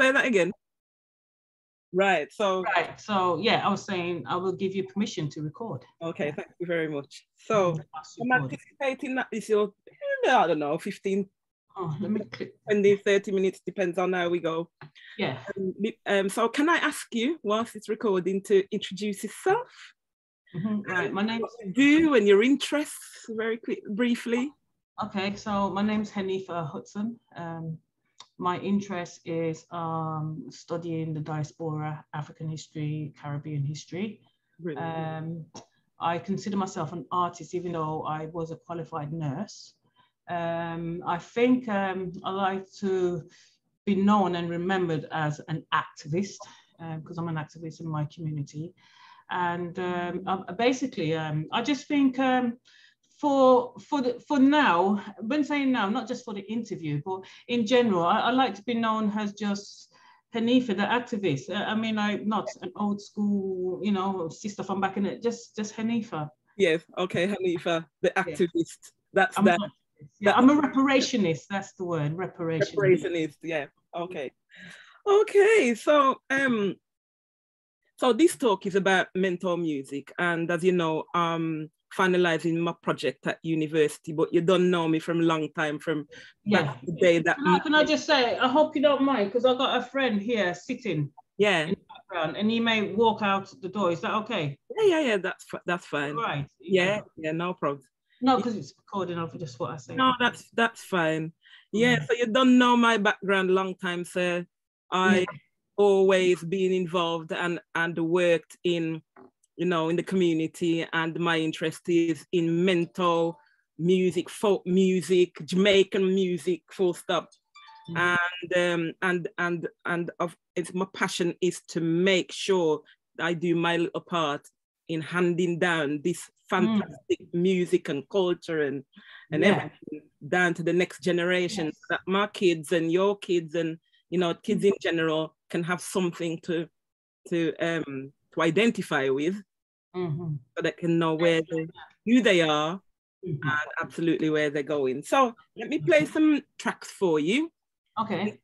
say that again. Right. So yeah, I was saying I will give you permission to record. Okay, thank you very much. So I'm anticipating that this will, I don't know, 15, let me click. 20, 30 minutes, depends on how we go. Yeah. So can I ask you, whilst it's recording, to introduce yourself? Right, my name is you and your interests very briefly. Okay, so my name's Hanifa Hudson. My interest is studying the diaspora, African history, Caribbean history. I consider myself an artist, even though I was a qualified nurse. I think I like to be known and remembered as an activist, because I'm an activist in my community. And basically, I just think for now, when saying now, not just for the interview, but in general, I like to be known as just Hanifa, the activist. I mean, I'm not an old school, you know, sister from back in it, just Hanifa. Yes, okay, Hanifa, the activist. That's I'm a reparationist, that's the word, reparationist. Reparationist, yeah, okay. Okay, so so this talk is about Mento-Music, and as you know, finalizing my project at university, but you don't know me from a long time, from back the day that. Can I just say, I hope you don't mind, because I've got a friend here sitting in the background, and he may walk out the door. Is that okay? Yeah, that's fine. All right. Yeah, no problem. No, because it's recording over just what I say. No, that's fine. Yeah, so you don't know my background long time, sir. I always been involved and worked in, you know, in the community, and my interest is in Mento music, folk music, Jamaican music, full stop. And it's my passion is to make sure that I do my little part in handing down this fantastic music and culture and everything down to the next generation, so that my kids and your kids and, you know, kids in general can have something to identify with, so they can know who they are and absolutely where they're going. So let me play some tracks for you. Okay.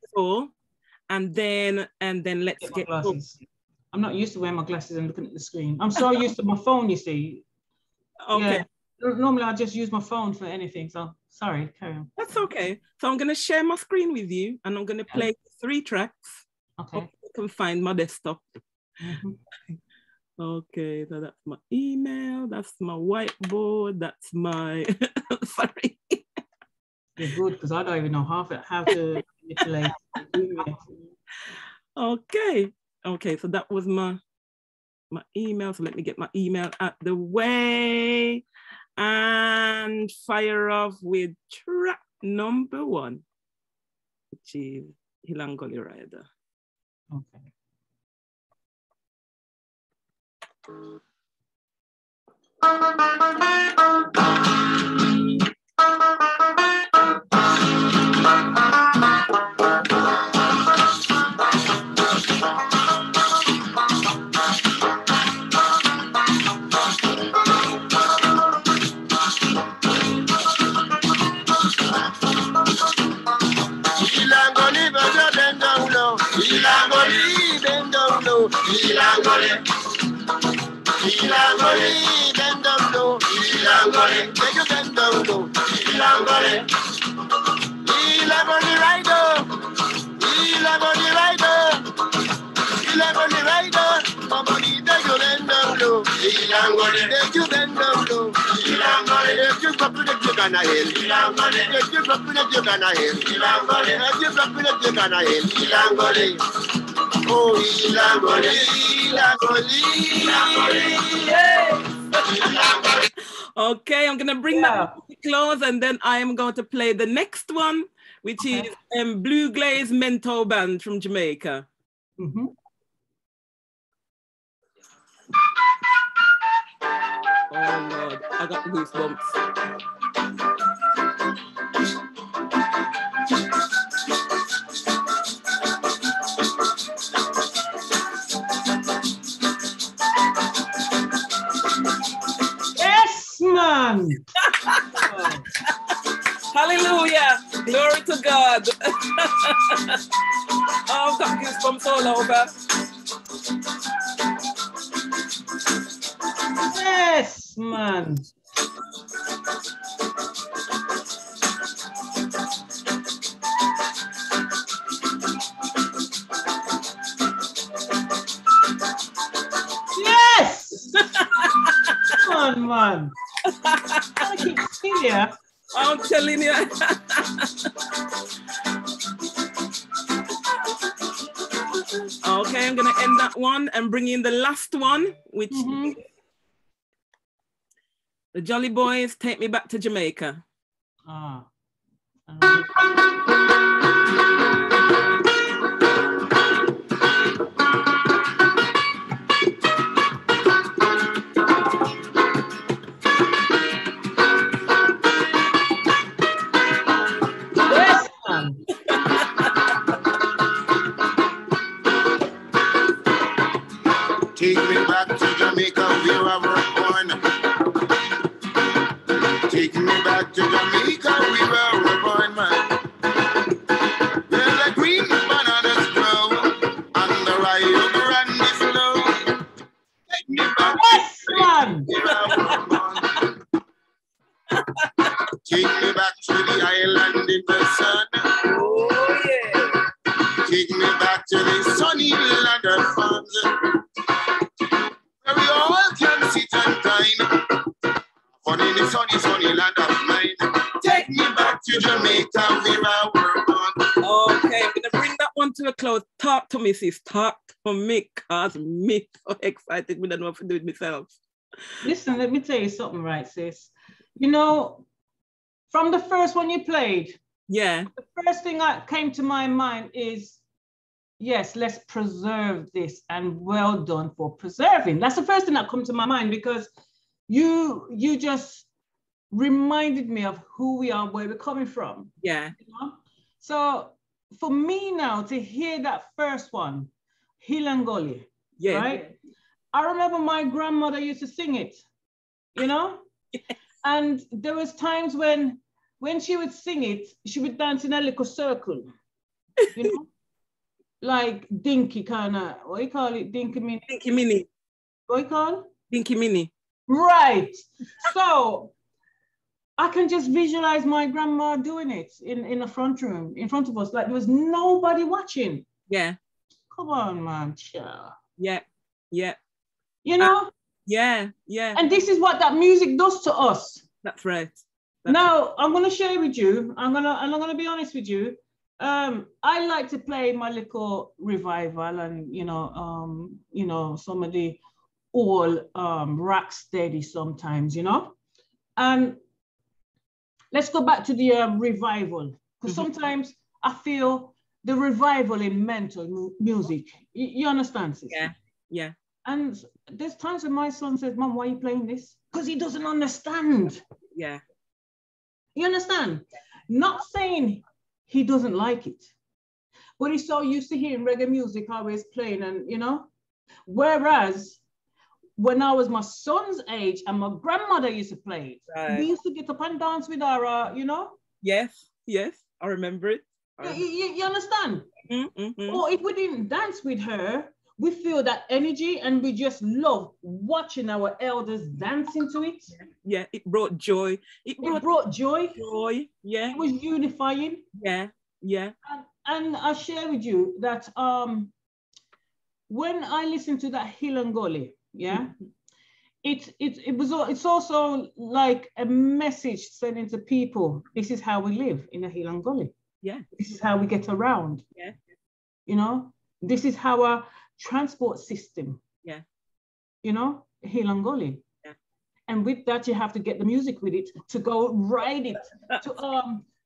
And then let's get glasses. I'm not used to wearing my glasses and looking at the screen. I'm so used to my phone, you see. Okay. Yeah. Normally I just use my phone for anything, so sorry, carry on. That's okay. So I'm going to share my screen with you, and I'm going to play 3 tracks. Okay. You can find my desktop. Okay, so that's my email, that's my whiteboard, that's my, sorry. You're good, because I don't even know how to manipulate. Okay, so that was my email. So let me get my email out the way and fire off with track number 1, which is Hilangoli Rider. Okay. Okay, I'm gonna bring that to close, and then I am going to play the next one, which is Blue Glaze Mento Band from Jamaica. Oh Lord, I got goosebumps. Man. Hallelujah. Glory to God. Oh, goosebumps all over. Yes, man. Yes! Come on, man. I keep seeing you. I'm telling you. Okay, I'm gonna end that one and bring in the last one, which is the Jolly Boys, Take Me Back to Jamaica. Ah. Yes, man. Take me back to Jamaica, where I was born. Take me back to Jamaica, where I was born, man. Where the green bananas grow, and the Rio Grande flow. Take me back to man. where I was born. Take me back to the island in the sun. Oh, yeah. Take me back to the sunny land of fun. Where we all can sit and dine. Fun in the sunny, sunny land of mine. Take me back to Jamaica, where I were born. Okay, I'm gonna bring that one to a close. Talk to me, sis. Talk to me, cause me so excited. We don't know what to do with myself. Listen, let me tell you something, right, sis? You know, from the first one you played, yeah, the first thing that came to my mind is, yes, let's preserve this, and well done for preserving. That's the first thing that comes to my mind, because you just reminded me of who we are, where we're coming from. Yeah. You know? So for me now to hear that first one, Hilangoli, yeah, right? I remember my grandmother used to sing it, you know? Yes. And there was times when she would sing it, she would dance in a little circle, you know? Like dinky kind of, what you call it? Dinky mini? Dinky mini. What you call it? Dinky mini. Right. So I can just visualize my grandma doing it in the front room, in front of us, like there was nobody watching. Yeah. Come on, man. Yeah. Yeah. You know? Yeah. Yeah. And this is what that music does to us. That's right. Now, I'm going to share with you, I'm going to be honest with you. I like to play my little revival and, you know, some of the old rock steady sometimes, you know. And let's go back to the revival, because sometimes I feel the revival in Mento-Music. You understand, sister? Yeah, yeah. And there's times when my son says, Mom, why are you playing this? Because he doesn't understand. Yeah. You understand? Not saying he doesn't like it, but he's so used to hearing reggae music always playing, and you know, whereas when I was my son's age and my grandmother used to play it, right. We used to get up and dance with our, you know? Yes, yes, I remember it. You understand? Or if we didn't dance with her, we feel that energy and we just love watching our elders dancing to it. Yeah, it brought joy. It brought joy. Joy, yeah. It was unifying. Yeah, yeah. And I share with you that when I listened to that Hilangoli, yeah, it's also like a message sending to people. This is how we live in a Hilangoli. Yeah. This is how we get around. Yeah. You know, this is our transport system. Yeah. You know, Hilangoli. Yeah. And with that, you have to get the music with it to go ride it,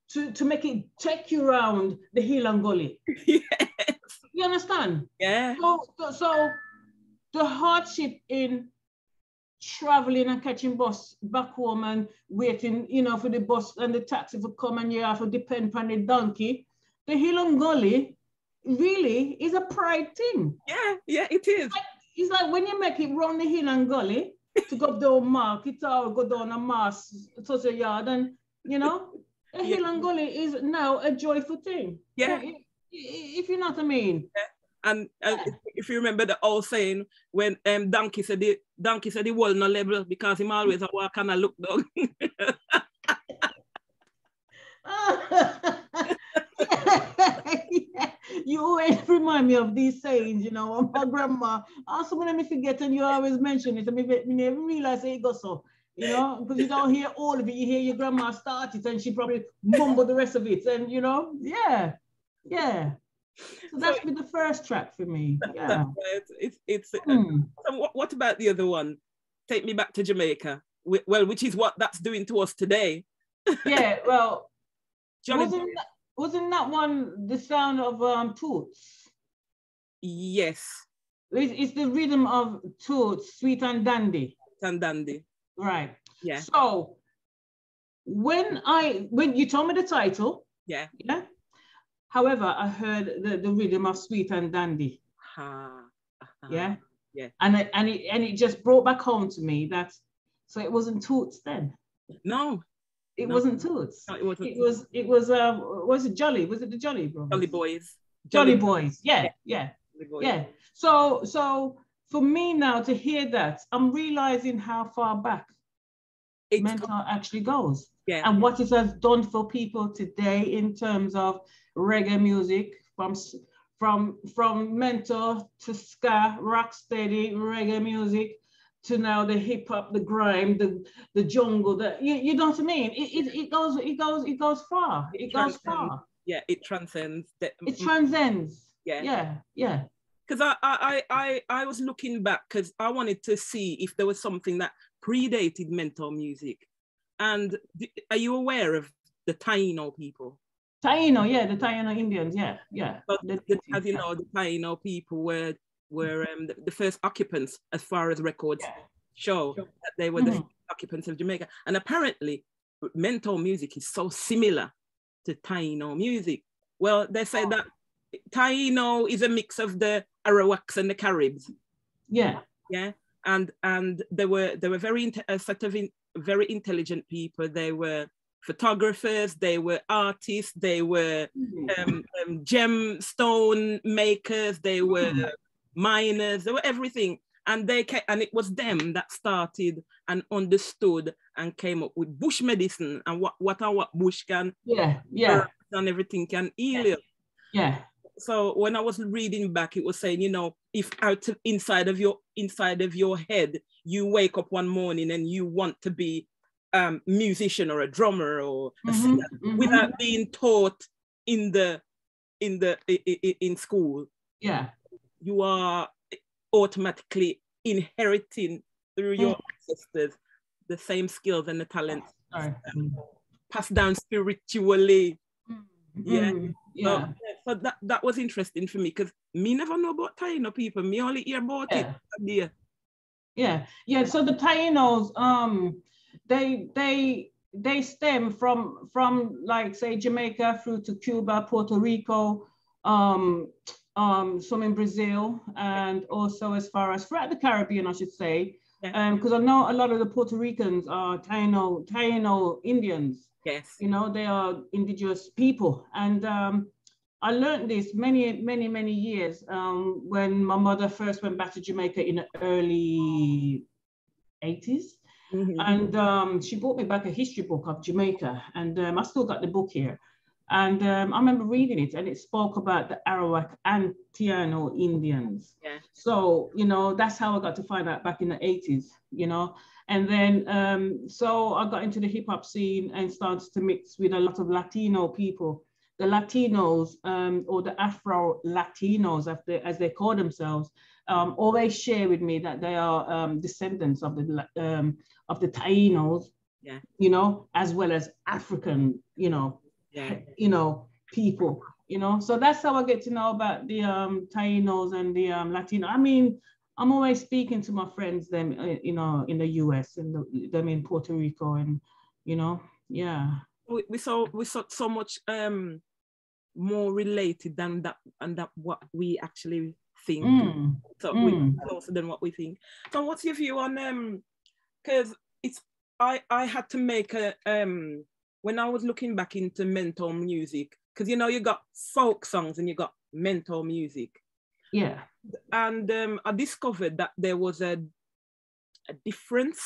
to make it take you around the Hilangoli. Yes. You understand? Yeah. So the hardship in traveling and catching bus back home and waiting, you know, for the bus and the taxi to come, and you have to depend on the donkey. The Hilangoli really is a pride thing. Yeah, yeah, it is. It's like when you make it round the Hilangoli to go down market or go down a mass to the yard, and you know, the Hilangoli is now a joyful thing. Yeah. If you know what I mean. And if you remember the old saying, when donkey said the wall no level because him always a walk and a look down. Yeah. You always remind me of these sayings, you know, my grandma, some of them if you forget and you always mention it, I never realize it goes so, you know, because you don't hear all of it, you hear your grandma start it and she probably mumble the rest of it, and you know, yeah. So that's been the first track for me. Yeah. So what about the other one? Take Me Back to Jamaica. Well, which is what that's doing to us today. Yeah, well, Johnny, wasn't that one the sound of Toots? Yes. It's the rhythm of Toots, Sweet and Dandy. And Dandy. Right. Yeah. So when you told me the title, yeah. However, I heard the rhythm of Sweet and Dandy. Yeah. Yeah. And it just brought back home to me that so it wasn't Toots then. No. It wasn't Toots. No, it wasn't. It was was it Jolly? Was it the Jolly Brothers? Jolly Boys. Jolly Boys. Yeah. So for me now to hear that, I'm realizing how far back Mento actually goes. Yeah. And what it has done for people today in terms of reggae music, from Mento to ska, rocksteady, reggae music, to now the hip hop, the grime, the jungle, you know what I mean? It goes far. It goes far. Yeah, it transcends. It transcends. Yeah. Because I was looking back because I wanted to see if there was something that predated Mento-Music. And are you aware of the Taino people? Taino, yeah, the Taino Indians, yeah. But as you know, the Taino people were the first occupants, as far as records show, that they were the first occupants of Jamaica. And apparently, Mento-Music is so similar to Taino music. Well, they say that Taino is a mix of the Arawaks and the Caribs. Yeah. And they were very very intelligent people. They were photographers, they were artists, they were gemstone makers, they were miners, they were everything. And it was them that started and understood and came up with bush medicine and what bush can and everything can heal you. Yeah. So when I was reading back, it was saying, you know, if inside of your head, you wake up one morning and you want to be musician or a drummer or a singer without being taught in school, you are automatically inheriting through your ancestors the same skills and the talents passed down spiritually. So that was interesting for me because me never know about Taino people. Me only hear about it. So the Tainos, they stem from like say Jamaica through to Cuba, Puerto Rico, some in Brazil, and also as far as throughout the Caribbean, I should say, because I know a lot of the Puerto Ricans are Taino Indians. Yes, you know, they are indigenous people, and I learned this many years when my mother first went back to Jamaica in the early 80s. And she brought me back a history book of Jamaica, and I still got the book here. And I remember reading it, and it spoke about the Arawak and Taino Indians. So, you know, that's how I got to find out back in the 80s, you know. And then, so I got into the hip hop scene and started to mix with a lot of Latino people. The Latinos, or the Afro-Latinos, as they call themselves, always share with me that they are descendants of the Tainos, you know, as well as African, you know, people, you know. So that's how I get to know about the Tainos and the Latino. I mean, I'm always speaking to my friends, them, you know, in the US and them in Puerto Rico, and, you know, we saw so much more related than that, and that what we actually think. So we closer than what we think. So what's your view on because I had to make a when I was looking back into Mento-Music, because you know you got folk songs and you got Mento-Music, Yeah. And I discovered that there was a difference.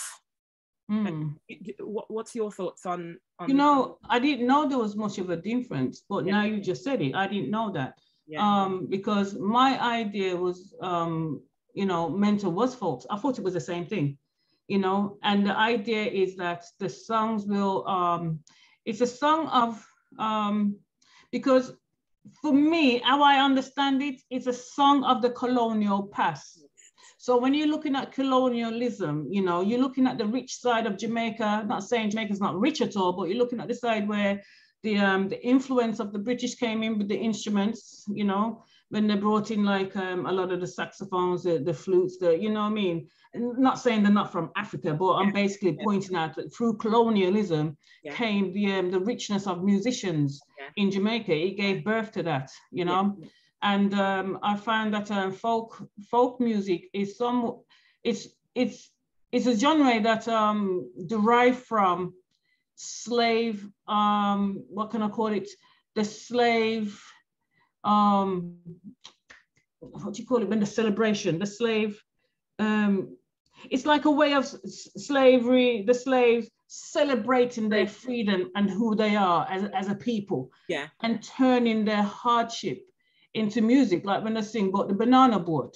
What's your thoughts on? You know, I didn't know there was much of a difference, but now you just said it. I didn't know that. Because my idea was, you know, Mento was folk. I thought it was the same thing, you know, and the idea is that the songs will, it's a song of, because for me, how I understand it, it's a song of the colonial past. So when you're looking at colonialism, you know, you're looking at the rich side of Jamaica, not saying Jamaica's not rich at all, but you're looking at the side where the influence of the British came in with the instruments, you know, when they brought in like a lot of the saxophones, the flutes, you know what I mean? Not saying they're not from Africa, but I'm basically pointing out that through colonialism came the richness of musicians in Jamaica. It gave birth to that, you know? And I found that folk music is it's a genre that derived from slave, what can I call it? The slave, what do you call it when the celebration, the slave, it's like a way of slavery, the slaves celebrating their freedom and who they are as a people, and turning their hardship into music, like when they sing about the banana boat.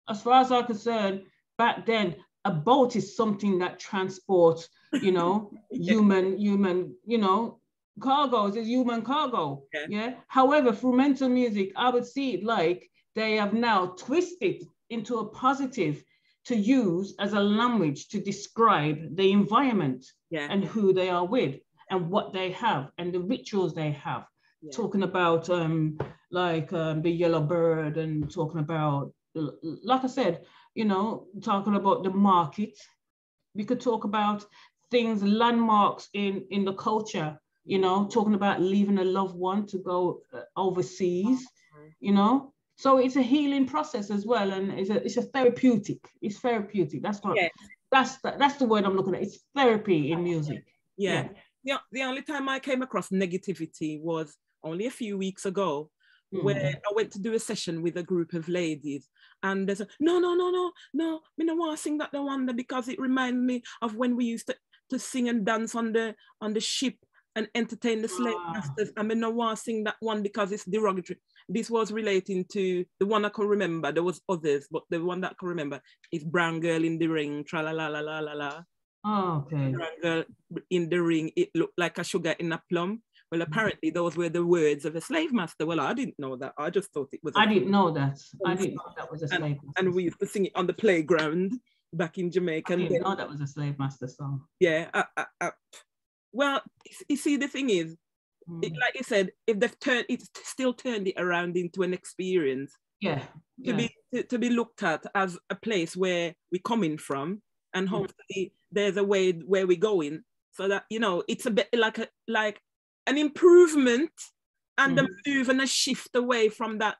As far as I'm concerned, back then, a boat is something that transports, you know, human, you know, cargoes is human cargo. However, through Mento music, I would see it like they have now twisted into a positive to use as a language to describe the environment and who they are with and what they have and the rituals they have. Talking about the yellow bird and talking about, like I said, you know, talking about the market. We could talk about things, landmarks in the culture, you know, talking about leaving a loved one to go overseas, you know. So it's a healing process as well, and it's a therapeutic. It's therapeutic. That's what. That's the word I'm looking at. It's therapy in music. The only time I came across negativity was only a few weeks ago, where I went to do a session with a group of ladies, and they said, no, me no want to sing that the one because it reminds me of when we used to sing and dance on the ship and entertain the slave masters. I mean, no want to sing that one because it's derogatory. This was relating to the one I can remember. There was others, but the one that I can remember is Brown Girl in the Ring, tra la la la la la la. Oh, okay. Brown Girl in the Ring, it looked like a sugar in a plum. Well, apparently those were the words of a slave master. Well, I didn't know that. I just thought it was. I didn't know that. I didn't know that was a slave master. And we used to sing it on the playground back in Jamaica. I didn't know that was a slave master song. Yeah. Well, you see, the thing is, like you said, if they've turned, it's still turned it around into an experience. To be looked at as a place where we're coming from, and hopefully there's a way where we're going, so that, you know, it's a bit like an improvement and a move and a shift away from that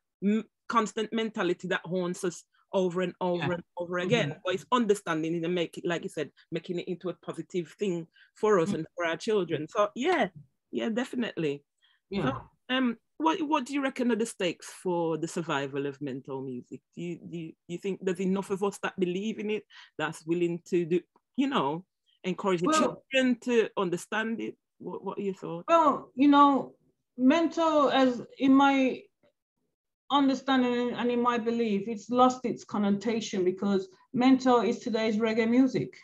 constant mentality that haunts us over and over and over again. But it's understanding it and make it, like you said, making it into a positive thing for us and for our children. So yeah, definitely. So, what do you reckon are the stakes for the survival of Mento music? Do you think there's enough of us that believe in it, that's willing to do, you know, encourage the children to understand it? What are your thoughts? Well, you know, Mento, as in my understanding and in my belief, it's lost its connotation because Mento is today's reggae music.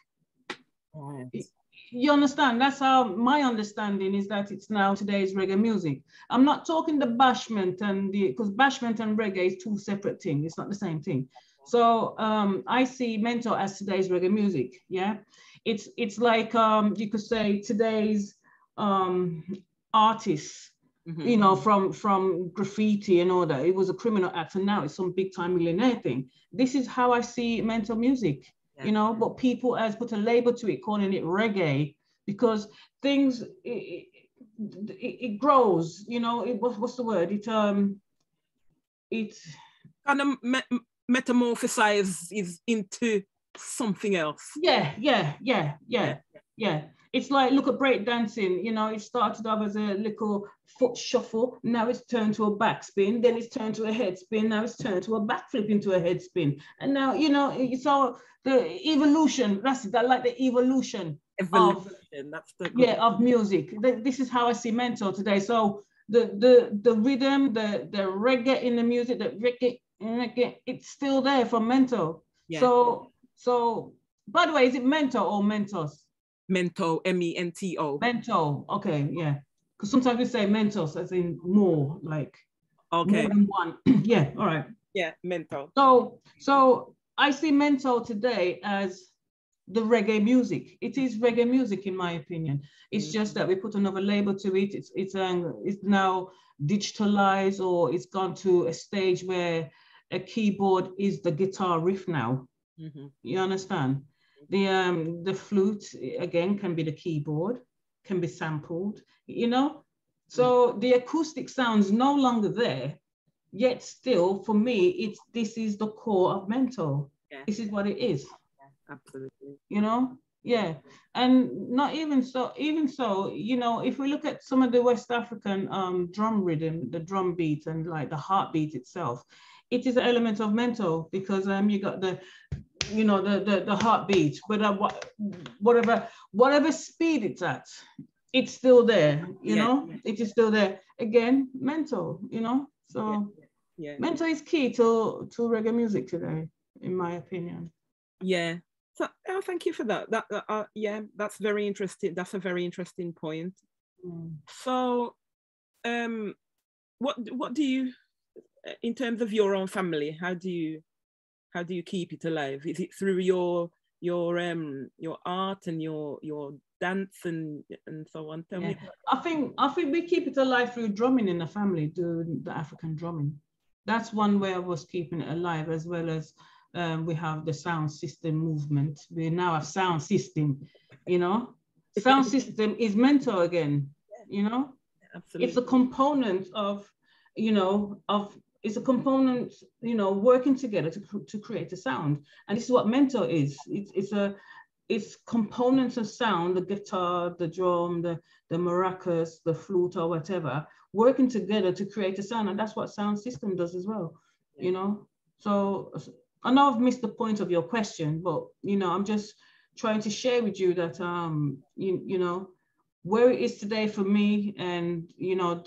You understand? That's how my understanding is, that it's now today's reggae music. I'm not talking the bashment because bashment and reggae is two separate things. It's not the same thing. So I see Mento as today's reggae music. Yeah, it's like you could say today's artists. You know, from graffiti and all that. It was a criminal act, and now it's some big time millionaire thing. This is how I see Mento music. You know, but people has put a label to it, calling it reggae, because things it grows. You know, what's the word? It kind of metamorphosizes into something else. Yeah. It's like, look at break dancing, you know, it started off as a little foot shuffle, now it's turned to a backspin, then it's turned to a head spin, now it's turned to a backflip into a head spin. And now, you know, it's all the evolution, that's it, I like the evolution of, that's the of music. This is how I see Mento today. So the rhythm, the reggae in the music, the reggae, it's still there from Mento. Yeah. So by the way, is it Mento or Mentos? Mento, M-E-N-T-O. Mento, okay, yeah. Because sometimes we say Mentos as in more, like more than one. Yeah, all right. Yeah, Mento. So I see Mento today as the reggae music. It is reggae music, in my opinion. It's just that we put another label to it. It's now digitalized, or it's gone to a stage where a keyboard is the guitar riff now. You understand? The flute, again, can be the keyboard, can be sampled, you know? So the acoustic sound's no longer there, yet still, for me, this is the core of Mento. Yeah. This is what it is. Yeah, absolutely. You know? Yeah. And not even so, you know, if we look at some of the West African drum rhythm, the drum beat and like the heartbeat itself, it is an element of Mento, because you got the, you know, the heartbeat, but whatever speed it's at, it's still there, you know, it is still there. Again, Mento, you know, so Mento is key to reggae music today, in my opinion. Yeah. So thank you for that. Yeah, that's very interesting. That's a very interesting point. So, what do you, in terms of your own family, how do you keep it alive? Is it through your art and your dance and so on? Tell me. I think we keep it alive through drumming in the family, doing the African drumming. That's one way of us keeping it alive, as well as we have the sound system movement. We now have sound system, you know. Sound system is Mento again, you know. Absolutely. It's a component of, you know, it's a component, you know, working together to create a sound. And this is what Mento is. It's components of sound, the guitar, the drum, the maracas, the flute or whatever, working together to create a sound. And that's what sound system does as well, you know. So I know I've missed the point of your question, but, you know, I'm just trying to share with you that, you know, where it is today for me. And, you know,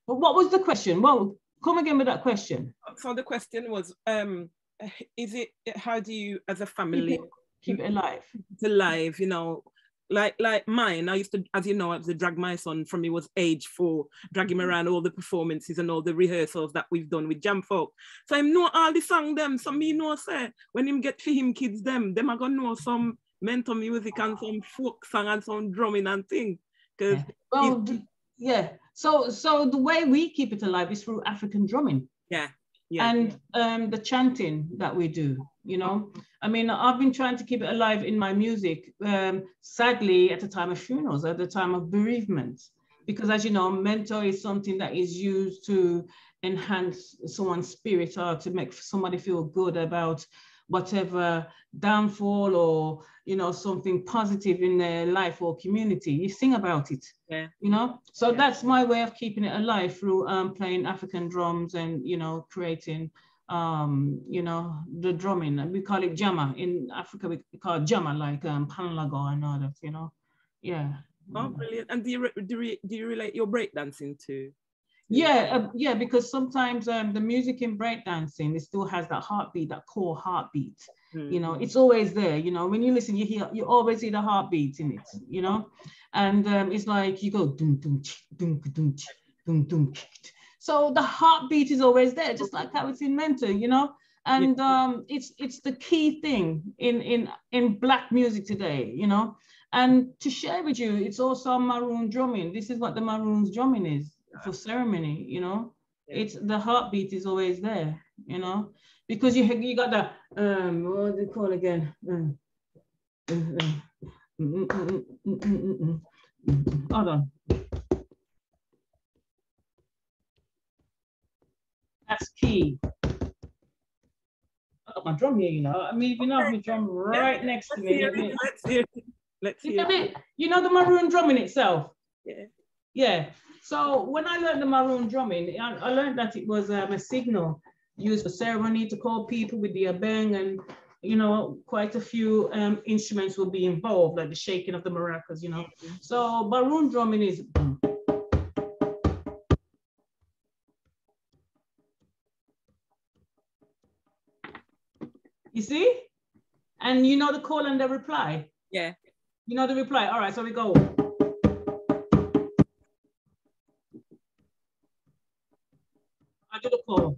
what was the question? Well, come again with that question. So the question was, how do you, as a family, keep it alive? It's alive, you know, like mine. I used to, as you know, I used to drag my son from he was age 4, drag him around all the performances and all the rehearsals that we've done with Jam Folk. So I know all the song them. So me know say when him get for him kids them are gonna know some Mento-Music and some folk song and some drumming and thing. Because So the way we keep it alive is through African drumming. And the chanting that we do, you know. I mean, I've been trying to keep it alive in my music, sadly, at the time of funerals, at the time of bereavement, because as you know, Mento is something that is used to enhance someone's spirit or to make somebody feel good about whatever downfall or, you know, something positive in their life or community. You sing about it, you know? So that's my way of keeping it alive, through playing African drums and, you know, creating, you know, the drumming. And we call it jama. In Africa, we call it jama, like panlago and all that, you know? Yeah. Oh, brilliant. And do you relate your breakdancing to? Yeah, because sometimes the music in breakdancing, it still has that heartbeat, that core heartbeat. You know, it's always there. You know, when you listen, you always hear the heartbeat in it. You know, and it's like you go dum dum dum dum dum dum. So the heartbeat is always there, just like how it's in Mento. You know, and it's the key thing in Black music today. You know, and to share with you, it's also maroon drumming. This is what the maroons drumming is. For ceremony, you know, it's the heartbeat is always there, you know, because you got that what do they call again? Hold on. That's key. I got my drum here, you know. I mean, if you know my drum right next to me. Let's hear it. Let's hear it. You know the maroon drum in itself? Yeah. Yeah. So when I learned the maroon drumming, I learned that it was a signal used for ceremony to call people with the abeng, and you know, quite a few instruments will be involved, like the shaking of the maracas, you know. So maroon drumming is. You see? And you know the call and the reply? Yeah. You know the reply. All right, so we go. I do the call.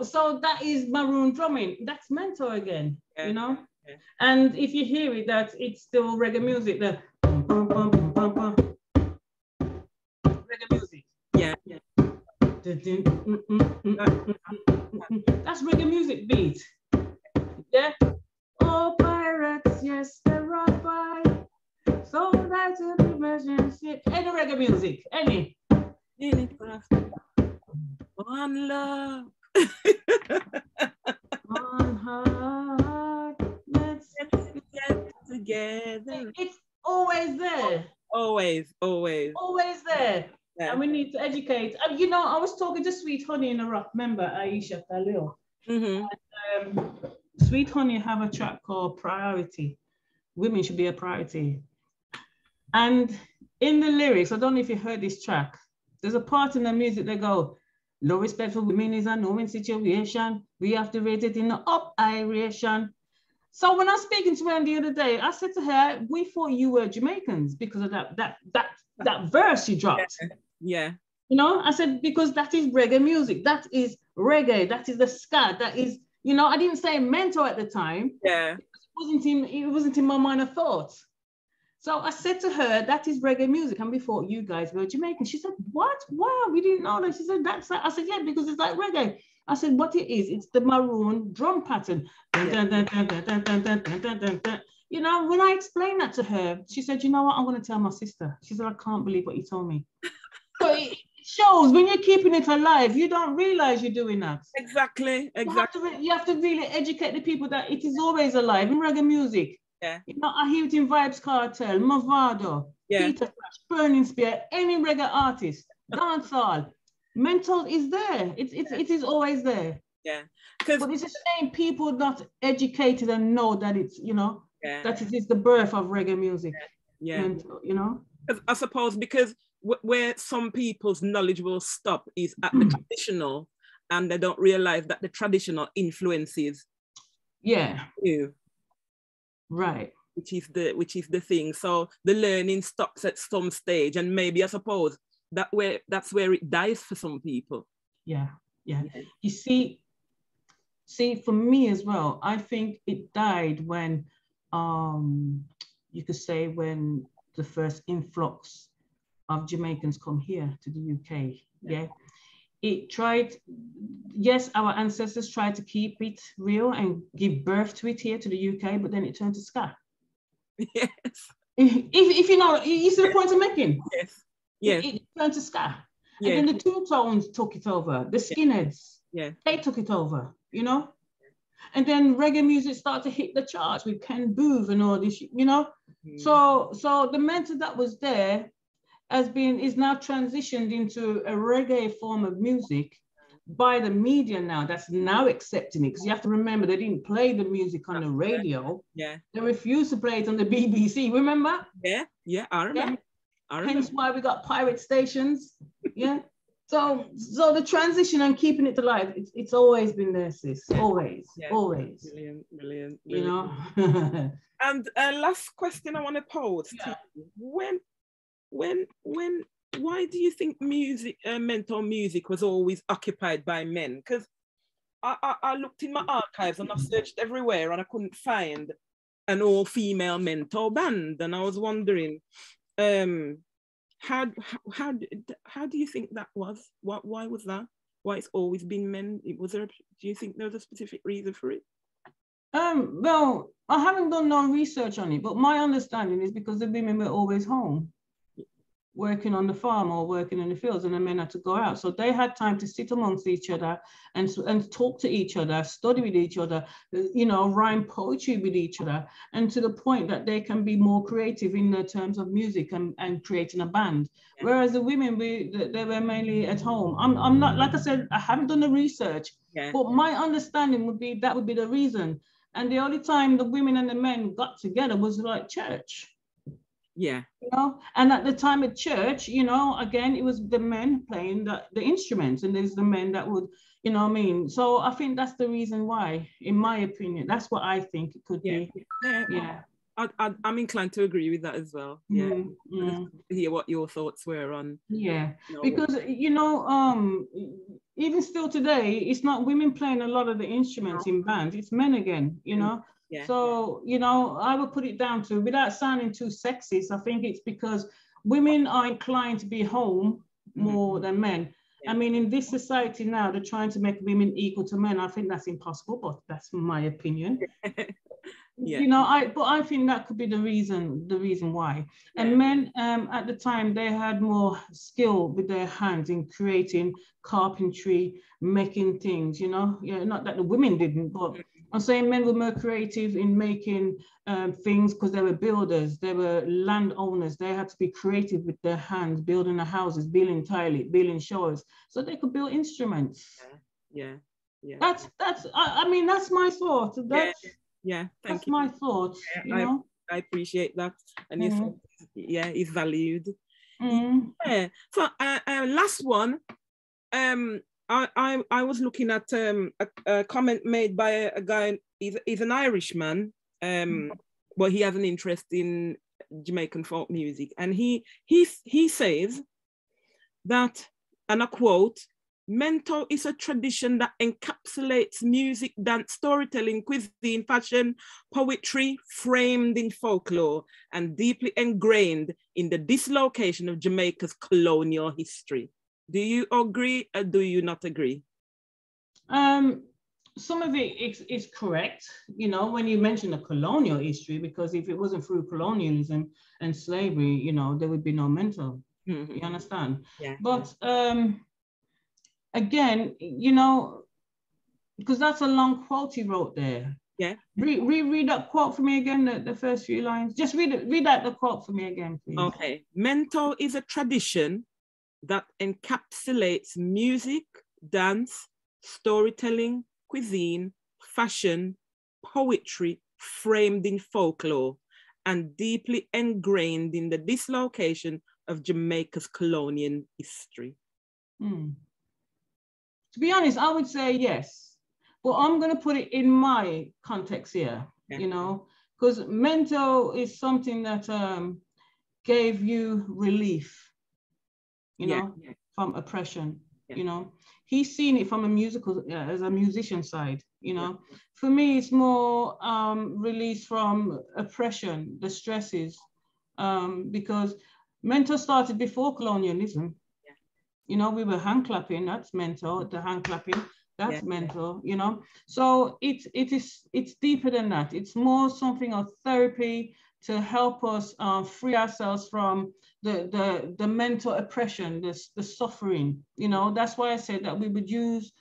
So that is maroon drumming. That's Mento again, you know? Yeah. And if you hear it, that it's still reggae music. The reggae music. Yeah. Yeah. That's reggae music beat. Yeah. Oh, pirates, yes, they're right by. So that's a relationship. Any reggae music, any. One love. One heart. Let's get together. It's always there. Always there. Yeah. And we need to educate. You know, I was talking to Sweet Honey in Iraq, member Aisha Khalil. And, Sweet Honey have a track called Priority. Women should be a priority. And in the lyrics, I don't know if you heard this track, there's a part in the music they go, low respect for women is a no-win situation. We have to rate it in the up-iration. So when I was speaking to her the other day, I said to her, we thought you were Jamaicans because of that verse you dropped. Yeah. You know, I said, because that is reggae music. That is reggae. That is the ska. That is, you know, I didn't say Mento at the time. Yeah. It wasn't in my mind of thoughts. So I said to her, that is reggae music. And we thought you guys were Jamaican. She said, what? Wow, we didn't know that. She said, that's that. I said, yeah, because it's like reggae. I said, what it is, it's the maroon drum pattern. You know, when I explained that to her, she said, you know what, I'm going to tell my sister. She said, I can't believe what you told me. So it shows when you're keeping it alive, you don't realize you're doing that. Exactly. You have to really educate the people that it is always alive in reggae music. Yeah. You know, I hear it in Vibes Cartel, Movado, Peter Flash, Burning Spear, any reggae artist, dancehall. Mental is there. It is always there. Yeah. But it's a shame people not educated and know that it's, you know, that it is the birth of reggae music. Yeah. Mental, you know? I suppose because where some people's knowledge will stop is at the traditional, and they don't realize that the traditional influences you. Right. Which is the thing. So the learning stops at some stage, and maybe I suppose that's where it dies for some people. Yeah. You see, for me as well, I think it died when, you could say, when the first influx of Jamaicans come here to the UK. Yeah. It tried, yes, our ancestors tried to keep it real and give birth to it here to the UK, but then it turned to ska. Yes. If you know, you see the point I'm making? Yes. Yes. It turned to ska. Yeah. And then the Two Tones took it over. The Skinheads, they took it over, you know? And then reggae music started to hit the charts with Ken Booth and all this, you know? So the mentor that was there is now transitioned into a reggae form of music by the media now, that's now accepting it. Because you have to remember, they didn't play the music on the radio. Yeah. They refused to play it on the BBC, remember? Yeah, I remember. Hence why we got pirate stations. Yeah. So the transition and keeping it alive, it's always been there, sis. Always. Brilliant. You know? And last question I want to pose to you. Why do you think Mento-Music was always occupied by men? Because I looked in my archives and I searched everywhere and I couldn't find an all-female Mento band, and I was wondering, how do you think that was? Why was that? Why it's always been men? Do you think there was a specific reason for it? Well, I haven't done no research on it, but my understanding is because the women were always home. working on the farm or working in the fields, and the men had to go out. So they had time to sit amongst each other and talk to each other, study with each other, you know, rhyme poetry with each other, and to the point that they can be more creative in the terms of music and creating a band. Yeah. Whereas the women, they were mainly at home. I'm not, like I said, I haven't done the research, but my understanding would be that would be the reason. And the only time the women and the men got together was like church. Yeah. You know, and at the time at church, you know, again, it was the men playing the instruments, and there's the men that would, you know what I mean? So I think that's the reason why, in my opinion, that's what I think it could be. Yeah. I'm inclined to agree with that as well. Yeah. Hear what your thoughts were on. Yeah, you know, because, you know, even still today, it's not women playing a lot of the instruments in bands, it's men again, you know? Yeah. So, you know, I would put it down to, without sounding too sexist, I think it's because women are inclined to be home more than men. Yeah. I mean, in this society now, they're trying to make women equal to men. I think that's impossible, but that's my opinion. Yeah. You know, I think that could be the reason why. Yeah. And men at the time, they had more skill with their hands in creating carpentry, making things, you know. Yeah, not that the women didn't, but I'm saying men were more creative in making things because they were builders, they were landowners, they had to be creative with their hands, building the houses, building tiling, building showers, so they could build instruments. Yeah. That's I mean, that's my thought. That's my thoughts. Yeah, you know? I appreciate that, and it's valued. Yeah. So last one. I was looking at a comment made by a guy. He's an Irishman. But he has an interest in Jamaican folk music, and he says that, and I quote, "Mento is a tradition that encapsulates music, dance, storytelling, cuisine, fashion, poetry, framed in folklore, and deeply ingrained in the dislocation of Jamaica's colonial history." Do you agree or do you not agree? Some of it is correct, you know, when you mention the colonial history, because if it wasn't through colonialism and slavery, you know, there would be no Mento. You understand? Yeah. But again, you know, because that's a long quote he wrote there. Yeah. Read that quote for me again, the first few lines. Just read out the quote for me again, please. Okay. Mento is a tradition that encapsulates music, dance, storytelling, cuisine, fashion, poetry, framed in folklore, and deeply ingrained in the dislocation of Jamaica's colonial history. To be honest, I would say yes, but I'm going to put it in my context here, you know, because Mento is something that gave you relief, you know, from oppression, you know. He's seen it from a musical, as a musician side, you know. For me, it's more release from oppression, the stresses, because Mento started before colonialism. You know, we were hand clapping, that's Mento, the hand clapping, that's Mento, you know. So it's deeper than that. It's more something of therapy to help us free ourselves from the mental oppression, the suffering, you know. That's why I said that we would use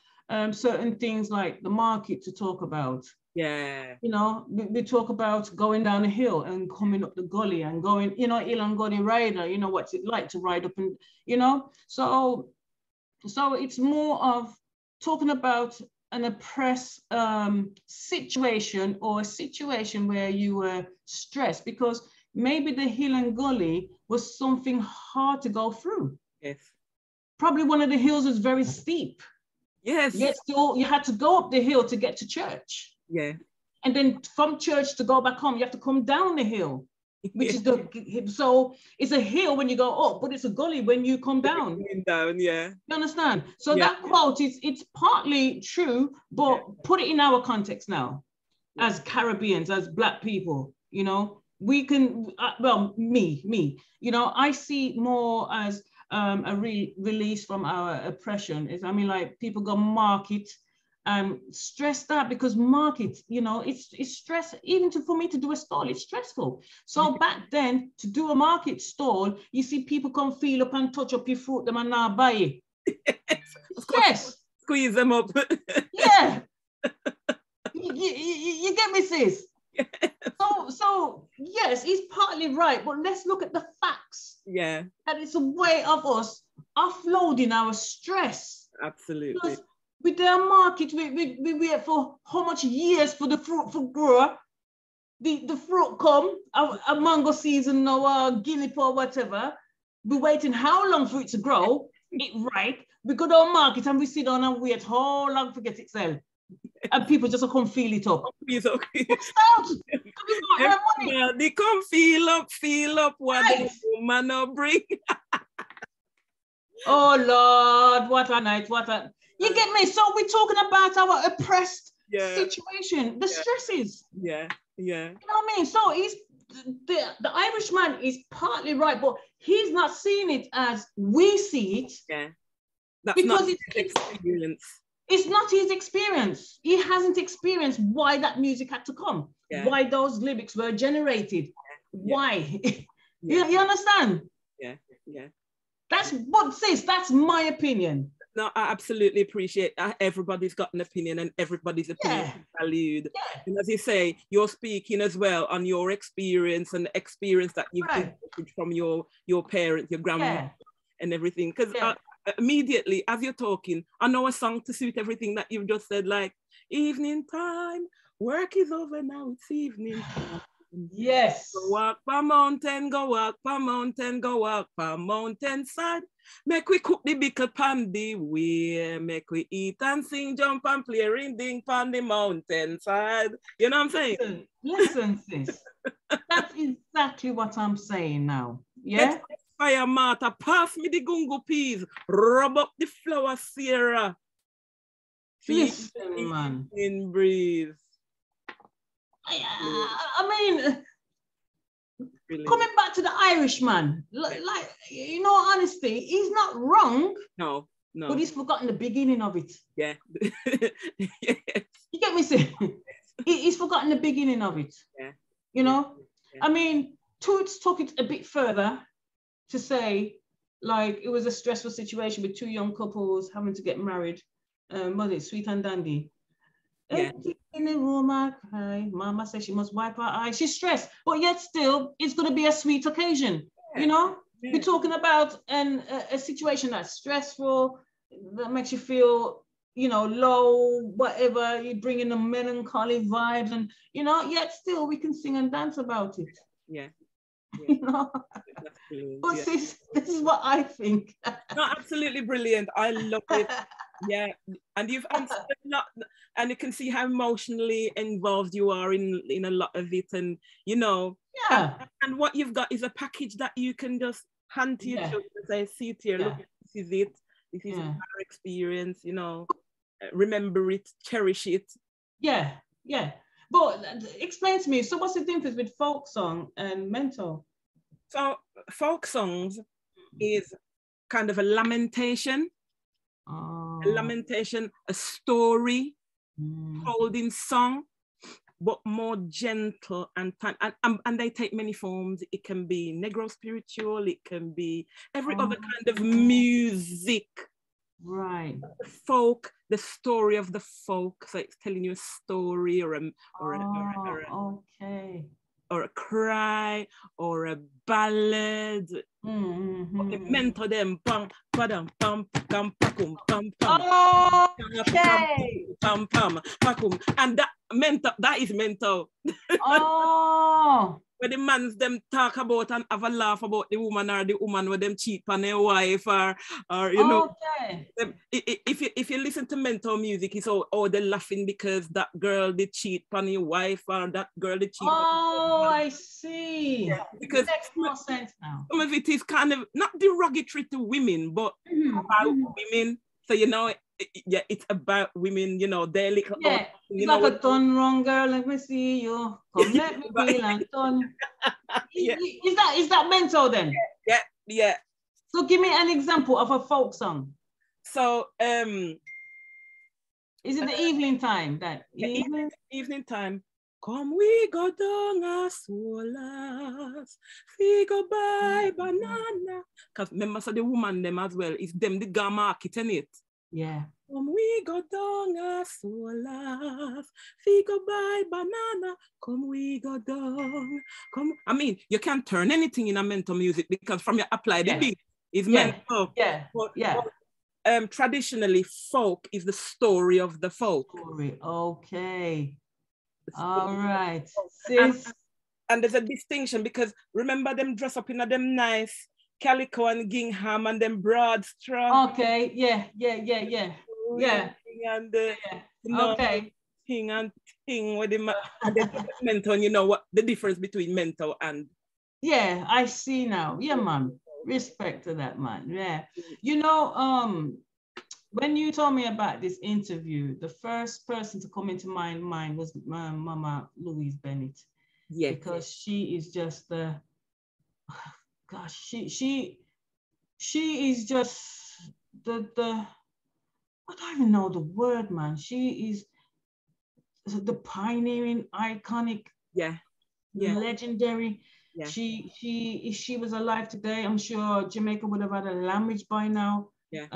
certain things like the market to talk about. Yeah. You know, we talk about going down a hill and coming up the gully and going, you know, Ilangoni rider, you know, what's it like to ride up and, you know, so it's more of talking about an oppressed situation, or a situation where you were stressed because maybe the hill and gully was something hard to go through. Yes. Probably one of the hills was very steep. Yes. Yet still, you had to go up the hill to get to church. Yeah. And then from church to go back home, you have to come down the hill, which is so it's a hill when you go up, but it's a gully when you come down. Down, yeah. You understand? So that quote it's partly true, but put it in our context now, as Caribbeans, as Black people, you know, we can, me, you know, I see more as a release from our oppression. I mean, like, people go market stress that, because market, you know, it's stress. Even for me to do a stall, it's stressful. So back then, to do a market stall, you see people come feel up and touch up your fruit, them and now buy it. Stress. Squeeze them up. Yeah. You get me, sis? Yes. So yes, he's partly right, but let's look at the facts. Yeah. And it's a way of us offloading our stress. Absolutely. Because with their market, we wait for how much years for the fruit to grow. The fruit come, a mango season or a guinea or whatever. We're waiting how long for it to grow, it ripe. We go down market and we sit down and wait how long to get it sell. And people just come feel it up. It's okay. They come feel up what the woman will bring. Oh Lord, what a night, you get me? So we're talking about our oppressed situation, the stresses. Yeah. You know what I mean? So he's the Irishman is partly right, but he's not seeing it as we see it. Yeah. That's because not his experience. It's not his experience. He hasn't experienced why that music had to come, why those lyrics were generated, why. You understand? Yeah. That's my opinion. No, I absolutely appreciate everybody's got an opinion and everybody's opinion is valued. Yeah. And as you say, you're speaking as well on your experience and the experience that you've gained from your parents, your grandma and everything. Because immediately as you're talking, I know a song to suit everything that you've just said, like evening time, work is over now, it's evening time. Yes. Go walk pa mountain, go walk pa mountain, go walk pa mountain side. Make we cook the bickle pan the way. Make we eat and sing, jump and play ring ding pan the mountain side. You know what I'm saying? Listen, sis. That's exactly what I'm saying now. Yeah. Fire Martha, pass me the gungo peas, rub up the flour, Sarah. Listen, man. In breathe. I mean, coming back to the Irishman, like, you know, honestly, he's not wrong. No. But he's forgotten the beginning of it. Yeah. Yes. You get me saying? He's forgotten the beginning of it. Yeah. You know? Yeah. I mean, Toots took it a bit further to say, like, it was a stressful situation with two young couples having to get married. Was it Sweet and Dandy? Yeah. In the room, I cry. Mama says she must wipe her eyes. She's stressed, but yet still, it's going to be a sweet occasion. Yeah. You know, we're talking about a situation that's stressful, that makes you feel, you know, low, whatever. You bring in the melancholy vibes, and you know, yet still, we can sing and dance about it. Yeah. You know, but this is what I think. No, absolutely brilliant. I love it. Yeah, and you've answered a lot, and you can see how emotionally involved you are in a lot of it, and you know, and what you've got is a package that you can just hand to your children and say, "See it here, look, this is it. This is our experience. You know, remember it, cherish it." Yeah. But explain to me, so what's the difference with folk song and mento? So folk songs is kind of a lamentation, a story, holding song, but more gentle and they take many forms. It can be Negro spiritual, it can be every other kind of music. Right. Folk, the story of the folk. So it's telling you a story or a cry or a ballad. Okay, mentor them. Pam padam pam pam pakum pam pam. Pam pam pakum. And that mentor, that is mentor. Where the mans them talk about and have a laugh about the woman or the woman with them cheat on their wife or you know. Them, if you listen to Mento-Music, it's all they're laughing because that girl did cheat on your wife or that girl did cheat. I see. Yeah, because it makes more sense now. Some of it is kind of not derogatory to women, but about women. So you know, it's about women. You know, they're little. Yeah, it's like a done wrong girl. Let me see you. Come let me feel and done. Is that Mento then? Yeah. So give me an example of a folk song. So Is it the evening time? That evening time. Come we go down a solas, we go buy banana. Because remember, so the woman them as well, it's them the gar market in it. Yeah. Come we go down a solas, we go buy banana. Come we go down. Come. I mean, you can't turn anything in a Mento-Music because from your apply the beat is Mento. Yeah. But, traditionally, folk is the story of the folk. Okay. All right. And there's a distinction because remember them dress up in them nice calico and gingham and them broad straw. Okay. Yeah. And okay. Thing and thing with the Mento, and you know what the difference between Mento and. Yeah, I see now. Yeah, man. Respect to that, man. Yeah. You know, when you told me about this interview, the first person to come into my mind was my Mama Louise Bennett. Yeah. Because she is just the, gosh, she is just the I don't even know the word, man. She is the pioneering, iconic, legendary. Yeah. If she was alive today, I'm sure Jamaica would have had a language by now. Yeah.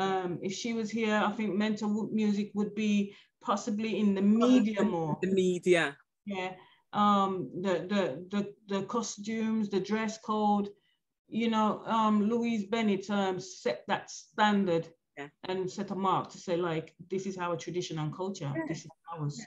If she was here, I think Mento-Music would be possibly in the media more. The media. Yeah. The costumes, the dress code, you know, Louise Bennett set that standard and set a mark to say, like, this is our tradition and culture. Yeah. This is ours.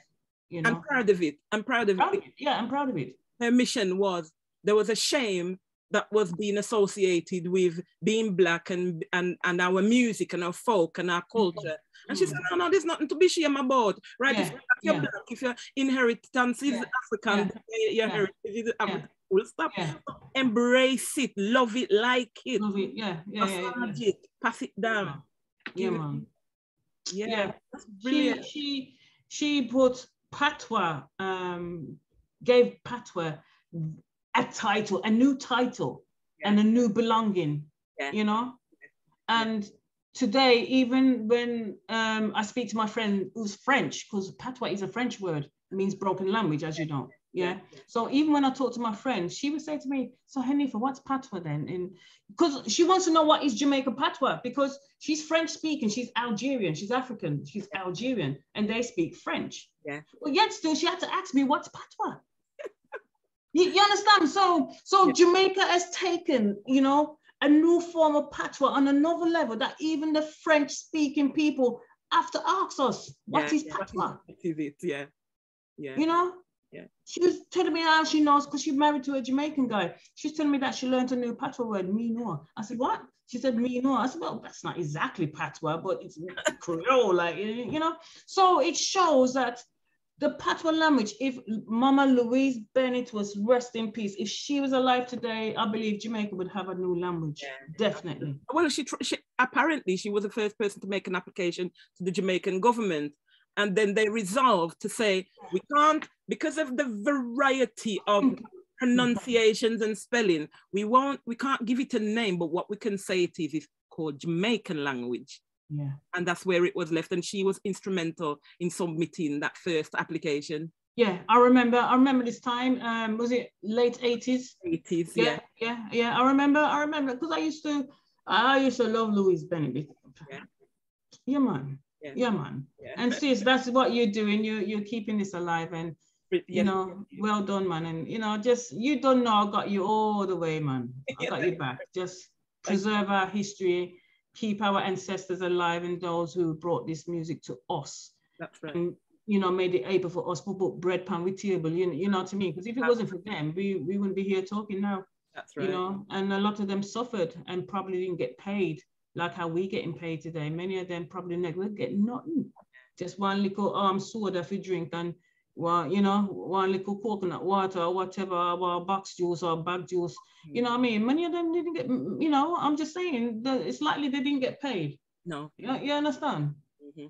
You know? I'm proud of it. I'm proud of it. Yeah, I'm proud of it. Her mission was, there was a shame that was being associated with being Black and our music and our folk and our culture. And she said, no, there's nothing to be ashamed about, right? If you're Black, if your inheritance is African, your heritage is African, we'll stop. Embrace it, love it, like it. Love it, massage it, pass it down. Yeah, man. Yeah. That's brilliant. She put Patois, gave Patois a title, a new title, and a new belonging, you know? And today, even when I speak to my friend who's French, because Patois is a French word, it means broken language, as you know. Yeah. So even when I talk to my friend, she would say to me, so Hanifa, what's Patois then? And because she wants to know what is Jamaica Patois, because she's French speaking, she's Algerian, she's African, she's Algerian, and they speak French. Yeah. But yet still she had to ask me, what's Patois? You understand? So Jamaica has taken, you know, a new form of Patois on another level that even the French speaking people have to ask us, what is Patois? What is it? Yeah. You know? Yeah. She was telling me how she knows because she's married to a Jamaican guy. She's telling me that she learned a new Patois word, me no. I said, what? She said, me no. I said, well, that's not exactly Patois, but it's Creole, like, you know? So it shows that the Patois language, if Mama Louise Bennett was rest in peace, if she was alive today, I believe Jamaica would have a new language, definitely. Well, she apparently she was the first person to make an application to the Jamaican government. And then they resolved to say, we can't, because of the variety of pronunciations and spelling, we can't give it a name, but what we can say it is called Jamaican language. Yeah. And that's where it was left. And she was instrumental in submitting that first application. Yeah, I remember this time. Was it late 80s? 80s, yeah. I remember because I used to love Louise Bennett. Yeah, man. Yeah, man. Yeah. And sis, that's what you're doing. You're keeping this alive, and you know, well done, man. And you know, just you don't know, I got you all the way, man. I got you back. Just preserve our history, keep our ancestors alive, and those who brought this music to us. That's right. And you know, made it able for us to put bread pan with table. You know what I mean? Because if it wasn't for them, we wouldn't be here talking now. That's right. You know, and a lot of them suffered and probably didn't get paid. Like how we getting paid today. Many of them probably never get nothing. Just one little soda for drink and one little coconut water or whatever, or box juice or bag juice. You know what I mean? Many of them didn't get, you know, I'm just saying that it's likely they didn't get paid. No. You understand? Mm-hmm.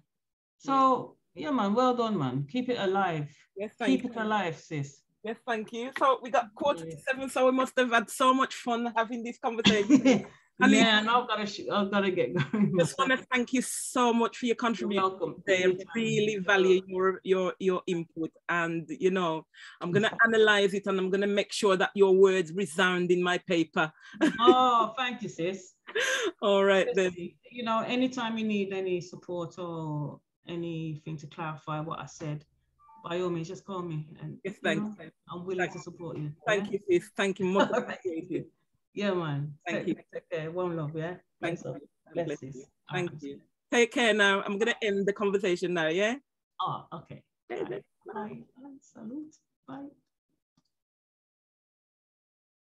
So, yeah, man, well done, man. Keep it alive. Yes, Keep it alive, sis. Yes, thank you. So we got 6:45, so we must have had so much fun having this conversation. Yeah, and I've got to get going. Just want to thank you so much for your contribution. You're welcome. They really value your input, and you know, I'm gonna analyze it, and I'm gonna make sure that your words resound in my paper. Oh, thank you, sis. All right then. You know, anytime you need any support or anything to clarify what I said, by all means, just call me, and yes, thanks. I'm willing to support you. Thank you, sis. Thank you. Much appreciated. Yeah, man. Thank you. Take care. One love, yeah? Thank you. Bless you. Thank you. Take care now. I'm going to end the conversation now, yeah? Oh, okay. Bye. Salute.